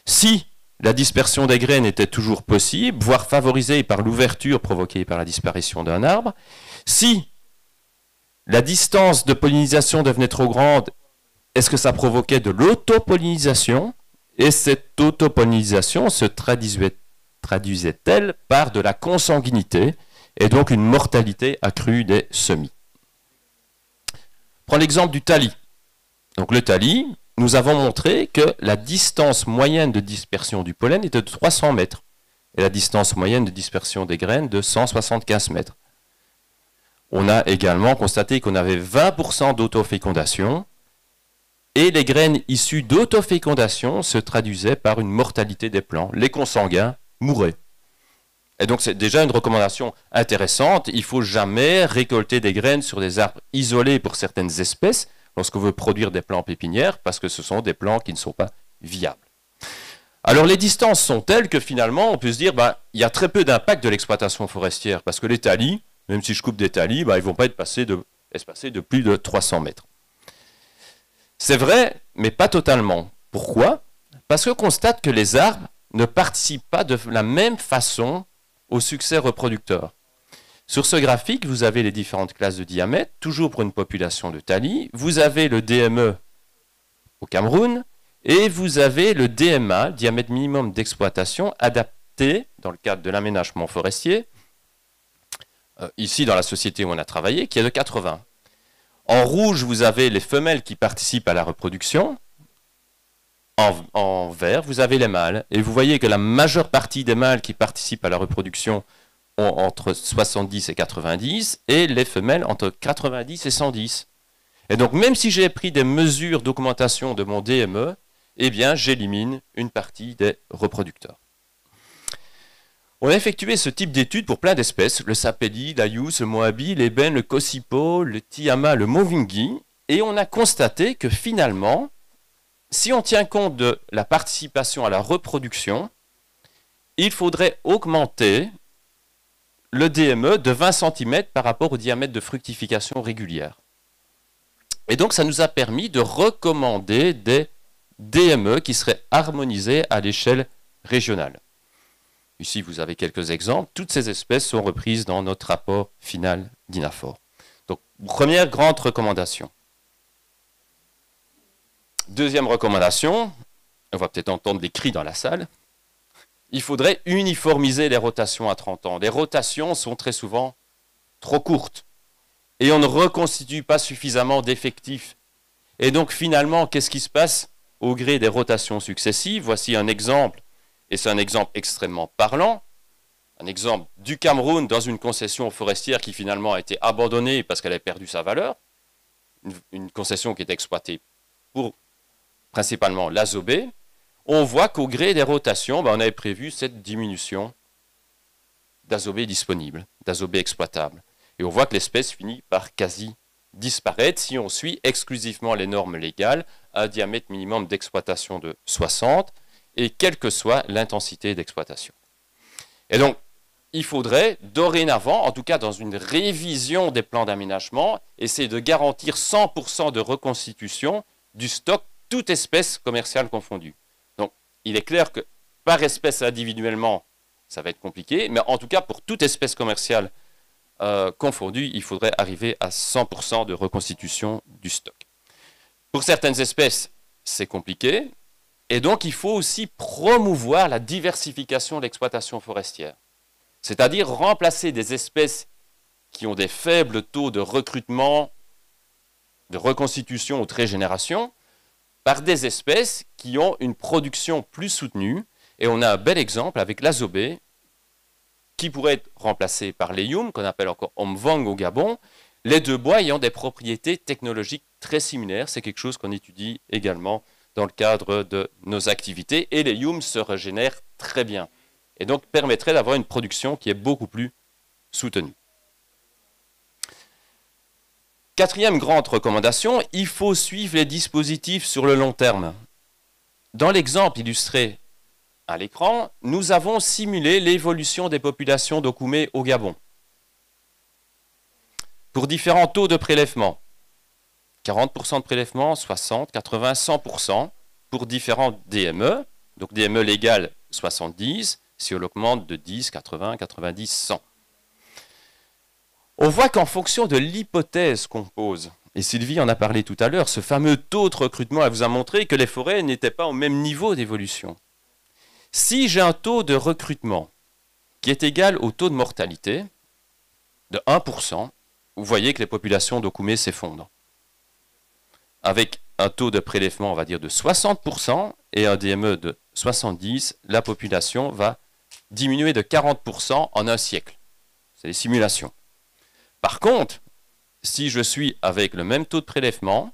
Si la dispersion des graines était toujours possible, voire favorisée par l'ouverture provoquée par la disparition d'un arbre. Si la distance de pollinisation devenait trop grande, est-ce que ça provoquait de l'autopollinisation? Et cette autopollinisation se traduisait-elle par de la consanguinité et donc une mortalité accrue des semis? Prends l'exemple du tali. Donc le tali, nous avons montré que la distance moyenne de dispersion du pollen était de 300 mètres et la distance moyenne de dispersion des graines de 175 mètres. On a également constaté qu'on avait 20% d'autofécondation et les graines issues d'autofécondation se traduisaient par une mortalité des plants. Les consanguins mouraient. Et donc c'est déjà une recommandation intéressante. Il ne faut jamais récolter des graines sur des arbres isolés pour certaines espèces lorsqu'on veut produire des plants pépinières parce que ce sont des plants qui ne sont pas viables. Alors les distances sont telles que finalement on peut se dire il y a très peu d'impact de l'exploitation forestière parce que les talis, même si je coupe des talis, ils ne vont pas être espacés de plus de 300 mètres. C'est vrai, mais pas totalement. Pourquoi? Parce qu'on constate que les arbres ne participent pas de la même façon au succès reproducteur. Sur ce graphique, vous avez les différentes classes de diamètre, toujours pour une population de talis. Vous avez le DME au Cameroun et vous avez le DMA, diamètre minimum d'exploitation, adapté dans le cadre de l'aménagement forestier, ici dans la société où on a travaillé, qui est de 80. En rouge, vous avez les femelles qui participent à la reproduction. En vert, vous avez les mâles. Et vous voyez que la majeure partie des mâles qui participent à la reproduction ont entre 70 et 90, et les femelles entre 90 et 110. Et donc, même si j'ai pris des mesures d'augmentation de mon DME, eh bien, j'élimine une partie des reproducteurs. On a effectué ce type d'études pour plein d'espèces, le sapédi, l'ayus, le moabi, l'ébène, le kosipo, le tiama, le movingi, et on a constaté que finalement, si on tient compte de la participation à la reproduction, il faudrait augmenter le DME de 20 cm par rapport au diamètre de fructification régulière. Et donc ça nous a permis de recommander des DME qui seraient harmonisés à l'échelle régionale. Ici, vous avez quelques exemples. Toutes ces espèces sont reprises dans notre rapport final d'INAFOR. Donc, première grande recommandation. Deuxième recommandation, on va peut-être entendre des cris dans la salle, il faudrait uniformiser les rotations à 30 ans. Les rotations sont très souvent trop courtes et on ne reconstitue pas suffisamment d'effectifs. Et donc finalement, qu'est-ce qui se passe au gré des rotations successives? Voici un exemple, et c'est un exemple extrêmement parlant, un exemple du Cameroun dans une concession forestière qui finalement a été abandonnée parce qu'elle a perdu sa valeur, une concession qui est exploitée pour principalement l'azobé. On voit qu'au gré des rotations, on avait prévu cette diminution d'azobé disponible, d'azobé exploitable. Et on voit que l'espèce finit par quasi disparaître si on suit exclusivement les normes légales à un diamètre minimum d'exploitation de 60 et quelle que soit l'intensité d'exploitation. Et donc, il faudrait dorénavant, en tout cas dans une révision des plans d'aménagement, essayer de garantir 100% de reconstitution du stock, toute espèce commerciale confondue. Donc, il est clair que par espèce individuellement, ça va être compliqué, mais en tout cas, pour toute espèce commerciale confondue, il faudrait arriver à 100% de reconstitution du stock. Pour certaines espèces, c'est compliqué, et donc il faut aussi promouvoir la diversification de l'exploitation forestière. C'est-à-dire remplacer des espèces qui ont des faibles taux de recrutement, de reconstitution ou de régénération, par des espèces qui ont une production plus soutenue. Et on a un bel exemple avec l'azobé, qui pourrait être remplacé par les youm, qu'on appelle encore omvang au Gabon, les deux bois ayant des propriétés technologiques très similaires. C'est quelque chose qu'on étudie également dans le cadre de nos activités. Et les youm se régénèrent très bien. Et donc permettrait d'avoir une production qui est beaucoup plus soutenue. Quatrième grande recommandation, il faut suivre les dispositifs sur le long terme. Dans l'exemple illustré à l'écran, nous avons simulé l'évolution des populations d'Okoumé au Gabon pour différents taux de prélèvement. 40% de prélèvement, 60, 80, 100% pour différents DME. Donc DME légal 70, si on l'augmente de 10, 80, 90, 100. On voit qu'en fonction de l'hypothèse qu'on pose, et Sylvie en a parlé tout à l'heure, ce fameux taux de recrutement, elle vous a montré que les forêts n'étaient pas au même niveau d'évolution. Si j'ai un taux de recrutement qui est égal au taux de mortalité de 1%, vous voyez que les populations d'Okoumé s'effondrent. Avec un taux de prélèvement, on va dire, de 60% et un DME de 70%, la population va diminuer de 40% en un siècle. C'est des simulations. Par contre, si je suis avec le même taux de prélèvement,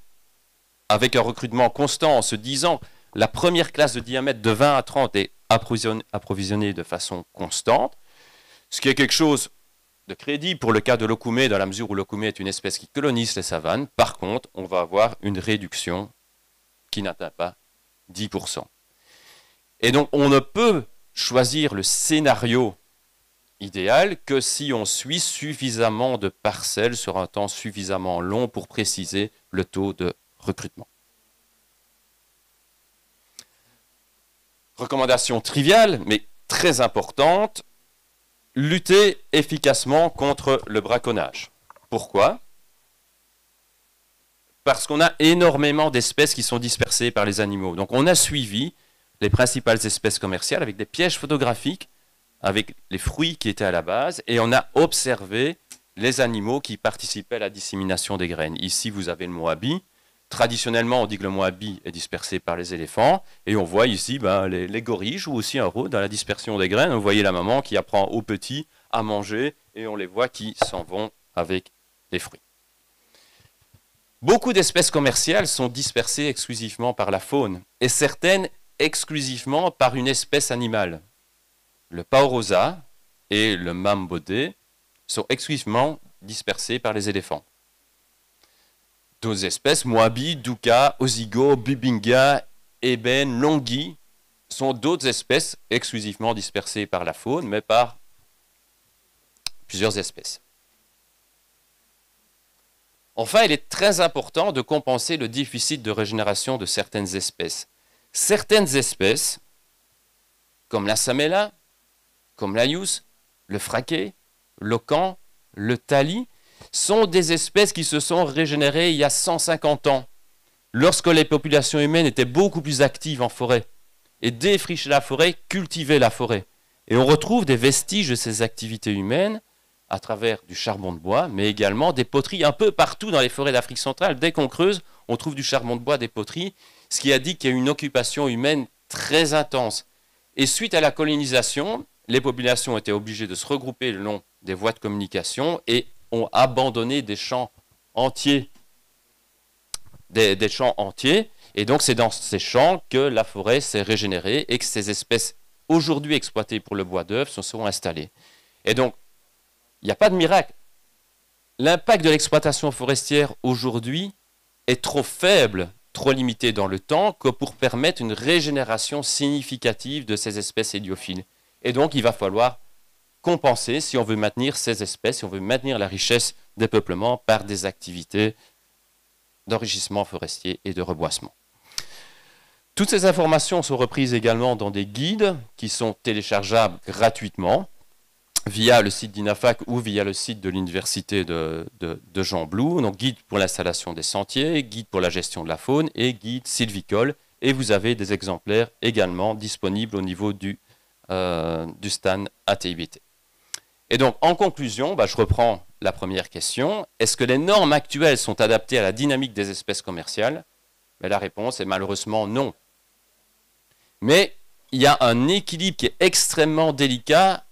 avec un recrutement constant en se disant la première classe de diamètre de 20 à 30 est approvisionnée de façon constante, ce qui est quelque chose de crédit pour le cas de l'Okoumé, dans la mesure où l'Okoumé est une espèce qui colonise les savanes. Par contre, on va avoir une réduction qui n'atteint pas 10%. Et donc, on ne peut choisir le scénario idéal que si on suit suffisamment de parcelles sur un temps suffisamment long pour préciser le taux de recrutement. Recommandation triviale, mais très importante, lutter efficacement contre le braconnage. Pourquoi? Parce qu'on a énormément d'espèces qui sont dispersées par les animaux. Donc on a suivi les principales espèces commerciales avec des pièges photographiques, avec les fruits qui étaient à la base, et on a observé les animaux qui participaient à la dissémination des graines. Ici, vous avez le moabi. Traditionnellement, on dit que le moabi est dispersé par les éléphants, et on voit ici les gorilles jouent aussi un rôle dans la dispersion des graines. Vous voyez la maman qui apprend aux petits à manger, et on les voit qui s'en vont avec les fruits. Beaucoup d'espèces commerciales sont dispersées exclusivement par la faune, et certaines exclusivement par une espèce animale. Le paorosa et le mambodé sont exclusivement dispersés par les éléphants. D'autres espèces, moabi, douka, osigo, bubinga, ébène, longhi, sont d'autres espèces exclusivement dispersées par la faune, mais par plusieurs espèces. Enfin, il est très important de compenser le déficit de régénération de certaines espèces. Certaines espèces, comme la samela, comme l'ayus, le fraqué, l'ocan, le tali, sont des espèces qui se sont régénérées il y a 150 ans, lorsque les populations humaines étaient beaucoup plus actives en forêt, et défrichaient la forêt, cultivaient la forêt. Et on retrouve des vestiges de ces activités humaines à travers du charbon de bois, mais également des poteries un peu partout dans les forêts d'Afrique centrale. Dès qu'on creuse, on trouve du charbon de bois, des poteries, ce qui indique qu'il y a une occupation humaine très intense. Et suite à la colonisation, les populations étaient obligées de se regrouper le long des voies de communication et ont abandonné des champs entiers. Des champs entiers. Et donc c'est dans ces champs que la forêt s'est régénérée et que ces espèces aujourd'hui exploitées pour le bois d'œuvre se sont installées. Et donc, il n'y a pas de miracle. L'impact de l'exploitation forestière aujourd'hui est trop faible, trop limité dans le temps, que pour permettre une régénération significative de ces espèces héliophiles. Et donc, il va falloir compenser si on veut maintenir ces espèces, si on veut maintenir la richesse des peuplements par des activités d'enrichissement forestier et de reboisement. Toutes ces informations sont reprises également dans des guides qui sont téléchargeables gratuitement via le site d'INAFAC ou via le site de l'université de Jean Blou. Donc guide pour l'installation des sentiers, guide pour la gestion de la faune et guide sylvicole. Et vous avez des exemplaires également disponibles au niveau du stand ATIBT. Et donc en conclusion, je reprends la première question. Est-ce que les normes actuelles sont adaptées à la dynamique des espèces commerciales? La réponse est malheureusement non. Mais il y a un équilibre qui est extrêmement délicat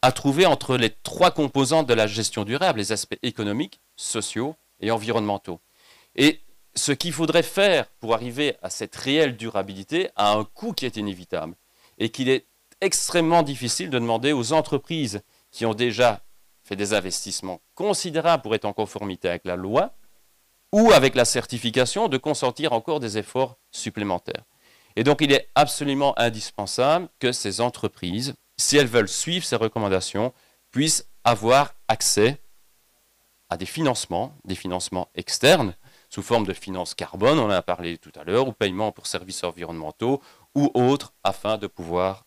à trouver entre les trois composantes de la gestion durable, les aspects économiques, sociaux et environnementaux. Et ce qu'il faudrait faire pour arriver à cette réelle durabilité a un coût qui est inévitable et qu'il est extrêmement difficile de demander aux entreprises qui ont déjà fait des investissements considérables pour être en conformité avec la loi ou avec la certification de consentir encore des efforts supplémentaires. Et donc il est absolument indispensable que ces entreprises, si elles veulent suivre ces recommandations, puissent avoir accès à des financements externes, sous forme de finances carbone, on en a parlé tout à l'heure, ou paiement pour services environnementaux, ou autres, afin de pouvoir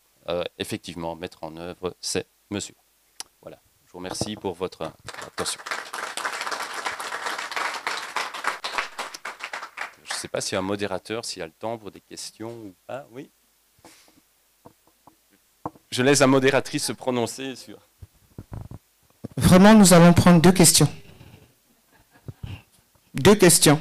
effectivement mettre en œuvre ces mesures. Voilà, je vous remercie pour votre attention. Je ne sais pas s'il y a un modérateur, s'il y a le temps pour des questions ou pas. Oui. Je laisse la modératrice se prononcer sur... Vraiment, nous allons prendre deux questions. Deux questions.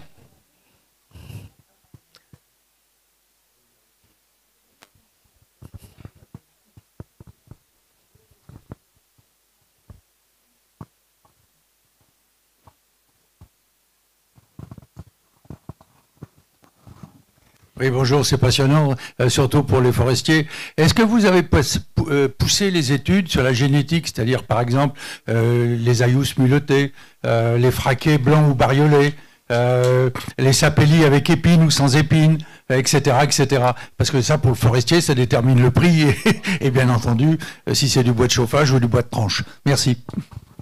Oui, bonjour, c'est passionnant, surtout pour les forestiers. Est-ce que vous avez poussé les études sur la génétique, c'est-à-dire par exemple les aïus mulottés, les fraquets blancs ou bariolés, les sapellis avec épines ou sans épines, etc., etc. Parce que ça, pour le forestier, ça détermine le prix et bien entendu, si c'est du bois de chauffage ou du bois de tranche. Merci.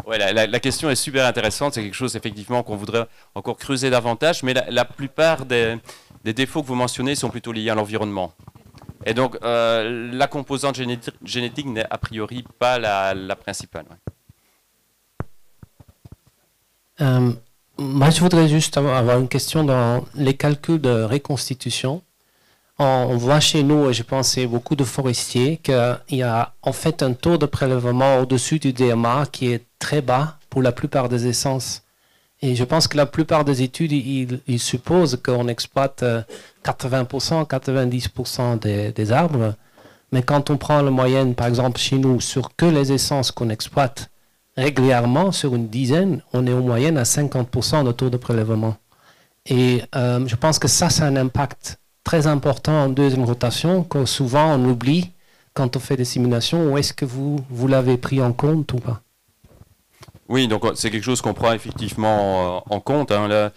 Ouais, la question est super intéressante, c'est quelque chose effectivement qu'on voudrait encore creuser davantage, mais la plupart des défauts que vous mentionnez sont plutôt liés à l'environnement. Et donc, la composante génétique n'est a priori pas la principale. Ouais. Moi, je voudrais juste avoir une question dans les calculs de reconstitution. On voit chez nous, et je pense que c'est beaucoup de forestiers, qu'il y a en fait un taux de prélèvement au-dessus du DMA qui est très bas pour la plupart des essences. Et je pense que la plupart des études, ils supposent qu'on exploite 80%, 90% des arbres. Mais quand on prend la moyenne, par exemple chez nous, sur que les essences qu'on exploite régulièrement, sur une dizaine, on est en moyenne à 50% de taux de prélèvement. Et je pense que ça, c'est un impact très important en deuxième rotation, que souvent on oublie quand on fait des simulations. Ou est-ce que vous l'avez pris en compte ou pas? Oui, donc c'est quelque chose qu'on prend effectivement en compte. Hein. Là,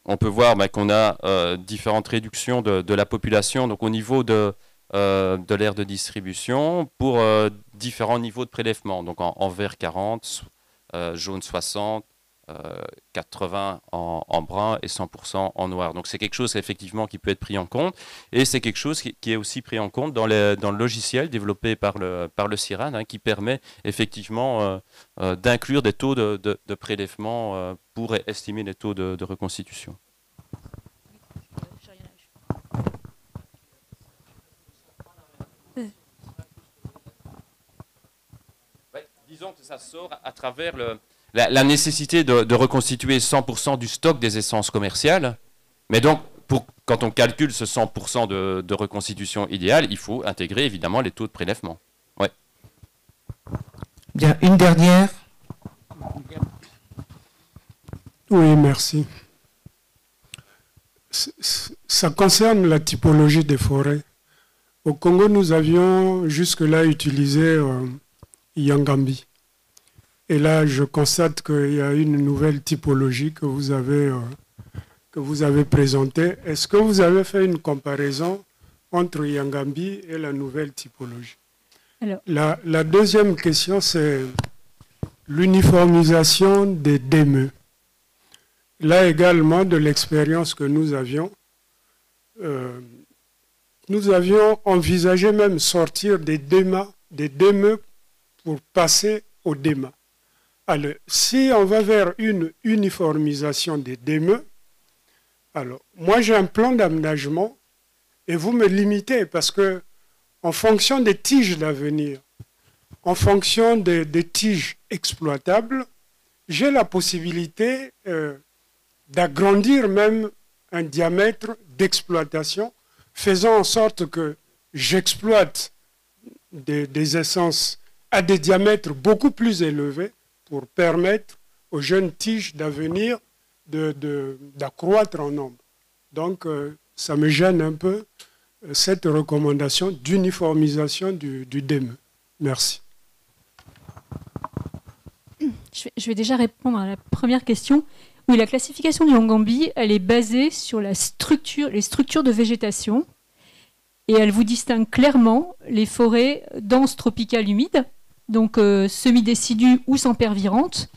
on peut voir qu'on a différentes réductions de la population, donc au niveau de l'aire de distribution, pour différents niveaux de prélèvement. Donc en vert 40, jaune 60, 80 en brun et 100% en noir. Donc c'est quelque chose effectivement qui peut être pris en compte, et c'est quelque chose qui est aussi pris en compte dans le logiciel développé par le CIRAD, hein, qui permet effectivement d'inclure des taux de prélèvement pour estimer les taux de reconstitution. Disons que ça sort à travers la nécessité de reconstituer 100% du stock des essences commerciales. Mais donc, quand on calcule ce 100% de reconstitution idéale, il faut intégrer évidemment les taux de prélèvement. Ouais. Bien, une dernière. Oui, merci. Ça concerne la typologie des forêts. Au Congo, nous avions jusque-là utilisé Yangambi. Et là, je constate qu'il y a une nouvelle typologie que vous avez présentée. Est-ce que vous avez fait une comparaison entre Yangambi et la nouvelle typologie? Alors, la deuxième question, c'est l'uniformisation des DME. Là également, de l'expérience que nous avions envisagé même sortir des DME pour passer au DEMA. Alors, si on va vers une uniformisation des DME, alors, moi j'ai un plan d'aménagement et vous me limitez parce que en fonction des tiges d'avenir, en fonction des tiges exploitables, j'ai la possibilité d'agrandir même un diamètre d'exploitation, faisant en sorte que j'exploite des essences à des diamètres beaucoup plus élevés pour permettre aux jeunes tiges d'avenir d'accroître en nombre. Donc, ça me gêne un peu, cette recommandation d'uniformisation du DME. Merci. Je vais déjà répondre à la première question. Oui, la classification du Yangambi, elle est basée sur les structures de végétation, et elle vous distingue clairement les forêts denses tropicales humides, donc semi-décidues ou sempervirantes,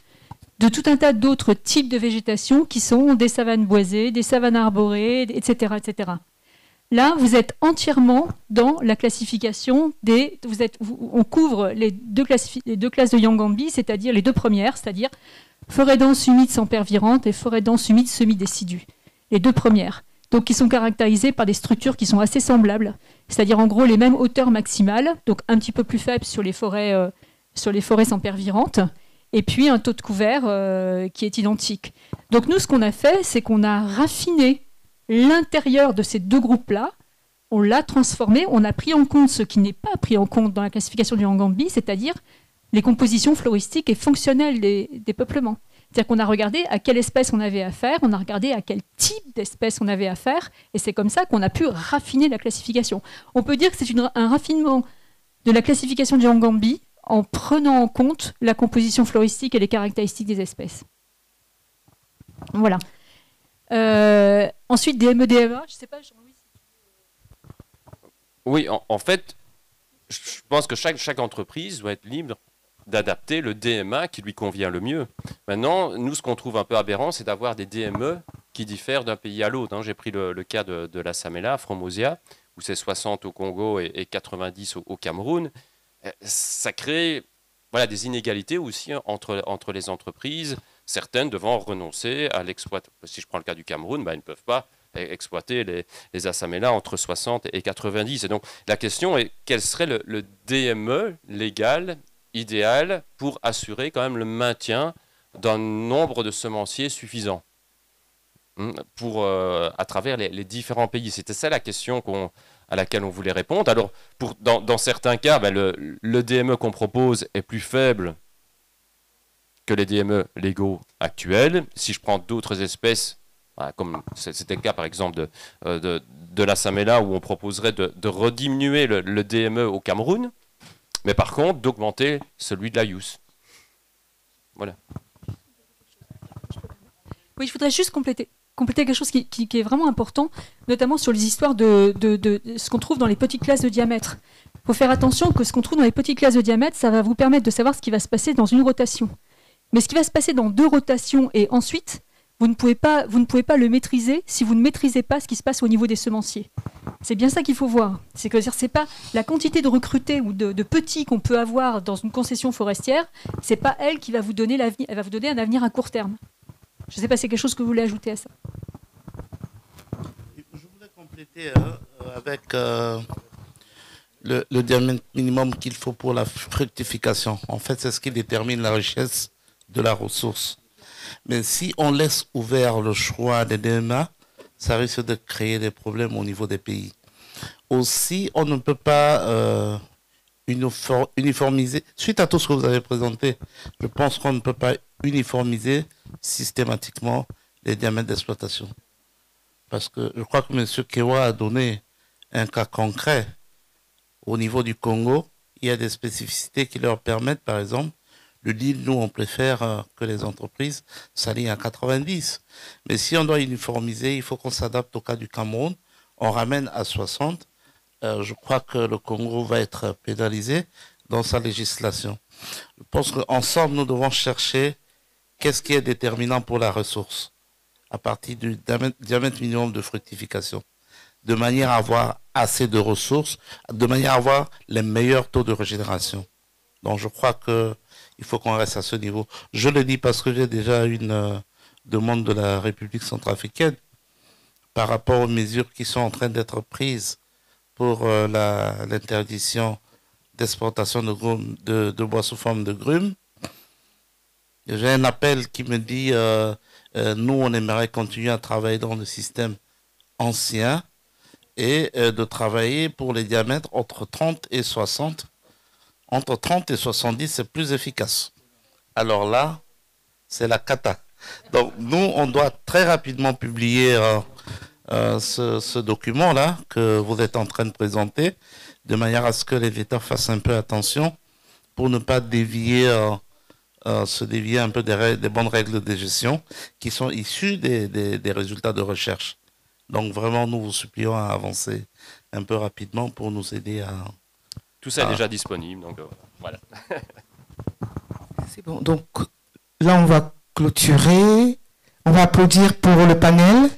de tout un tas d'autres types de végétation qui sont des savanes boisées, des savanes arborées, etc., etc. Là, vous êtes entièrement dans la classification on couvre les deux classes de Yangambi, c'est-à-dire les deux premières, c'est-à-dire forêt dense humide sempervirante et forêt dense humide semi-décidue. Les deux premières. Donc, qui sont caractérisées par des structures qui sont assez semblables, c'est-à-dire en gros les mêmes hauteurs maximales, donc un petit peu plus faibles sur les forêts sempervirantes, et puis un taux de couvert qui est identique. Donc nous, ce qu'on a fait, c'est qu'on a raffiné l'intérieur de ces deux groupes-là, on l'a transformé, on a pris en compte ce qui n'est pas pris en compte dans la classification du Yangambi, c'est-à-dire les compositions floristiques et fonctionnelles des peuplements. C'est-à-dire qu'on a regardé à quelle espèce on avait affaire, on a regardé à quel type d'espèce on avait affaire, et c'est comme ça qu'on a pu raffiner la classification. On peut dire que c'est un raffinement de la classification du Yangambi en prenant en compte la composition floristique et les caractéristiques des espèces. Voilà. Ensuite, DME, DMA, je ne sais pas, Jean-Louis. Oui, en fait, je pense que chaque entreprise doit être libre d'adapter le DMA qui lui convient le mieux. Maintenant, nous, ce qu'on trouve un peu aberrant, c'est d'avoir des DME qui diffèrent d'un pays à l'autre. Hein. J'ai pris le cas de la Samela, Fromosia, où c'est 60 au Congo et 90 au Cameroun. Ça crée des inégalités aussi entre les entreprises, certaines devant renoncer à l'exploitation. Si je prends le cas du Cameroun, ils ne peuvent pas exploiter les Assamela entre 60 et 90. Et donc, la question est, quel serait le DME légal idéal pour assurer quand même le maintien d'un nombre de semenciers suffisant à travers les différents pays. C'était ça la question à laquelle on voulait répondre. Alors, dans certains cas, le DME qu'on propose est plus faible que les DME légaux actuels. Si je prends d'autres espèces, comme c'était le cas par exemple de la Samela, où on proposerait de rediminuer le DME au Cameroun, mais par contre d'augmenter celui de l'Ayus. Voilà. Oui, je voudrais juste compléter quelque chose qui est vraiment important, notamment sur les histoires de ce qu'on trouve dans les petites classes de diamètre. Il faut faire attention que ce qu'on trouve dans les petites classes de diamètre, ça va vous permettre de savoir ce qui va se passer dans une rotation. Mais ce qui va se passer dans 2 rotations et ensuite, vous ne pouvez pas le maîtriser si vous ne maîtrisez pas ce qui se passe au niveau des semenciers. C'est bien ça qu'il faut voir. C'est que c'est pas la quantité de recrutés ou de petits qu'on peut avoir dans une concession forestière, c'est pas elle qui va vous donner l'avenir. Elle va vous donner un avenir à court terme. Je ne sais pas si c'est quelque chose que vous voulez ajouter à ça. Je voulais compléter avec le diamètre minimum qu'il faut pour la fructification. En fait, c'est ce qui détermine la richesse de la ressource. Mais si on laisse ouvert le choix des DMA, ça risque de créer des problèmes au niveau des pays. Aussi, on ne peut pas uniformiser. Suite à tout ce que vous avez présenté, je pense qu'on ne peut pas uniformiser systématiquement les diamètres d'exploitation. Parce que je crois que M. Kewa a donné un cas concret. Au niveau du Congo, il y a des spécificités qui leur permettent, par exemple, le deal, nous, on préfère que les entreprises s'alignent à 90. Mais si on doit uniformiser, il faut qu'on s'adapte au cas du Cameroun. On ramène à 60. Je crois que le Congo va être pénalisé dans sa législation. Je pense qu'ensemble, nous devons chercher qu'est-ce qui est déterminant pour la ressource à partir du diamètre minimum de fructification, de manière à avoir assez de ressources, de manière à avoir les meilleurs taux de régénération. Donc je crois qu'il faut qu'on reste à ce niveau. Je le dis parce que j'ai déjà une demande de la République centrafricaine par rapport aux mesures qui sont en train d'être prises pour l'interdiction d'exportation de bois sous forme de grumes. J'ai un appel qui me dit nous, on aimerait continuer à travailler dans le système ancien et de travailler pour les diamètres entre 30 et 60. Entre 30 et 70, c'est plus efficace. Alors là, c'est la cata. Donc, nous, on doit très rapidement publier ce document-là que vous êtes en train de présenter, de manière à ce que les États fassent un peu attention pour ne pas dévier, se dévier un peu des bonnes règles de gestion qui sont issues des résultats de recherche. Donc, vraiment, nous vous supplions à avancer un peu rapidement pour nous aider à... Tout ça est déjà disponible, donc voilà. C'est bon. Donc là, on va clôturer. On va applaudir pour le panel.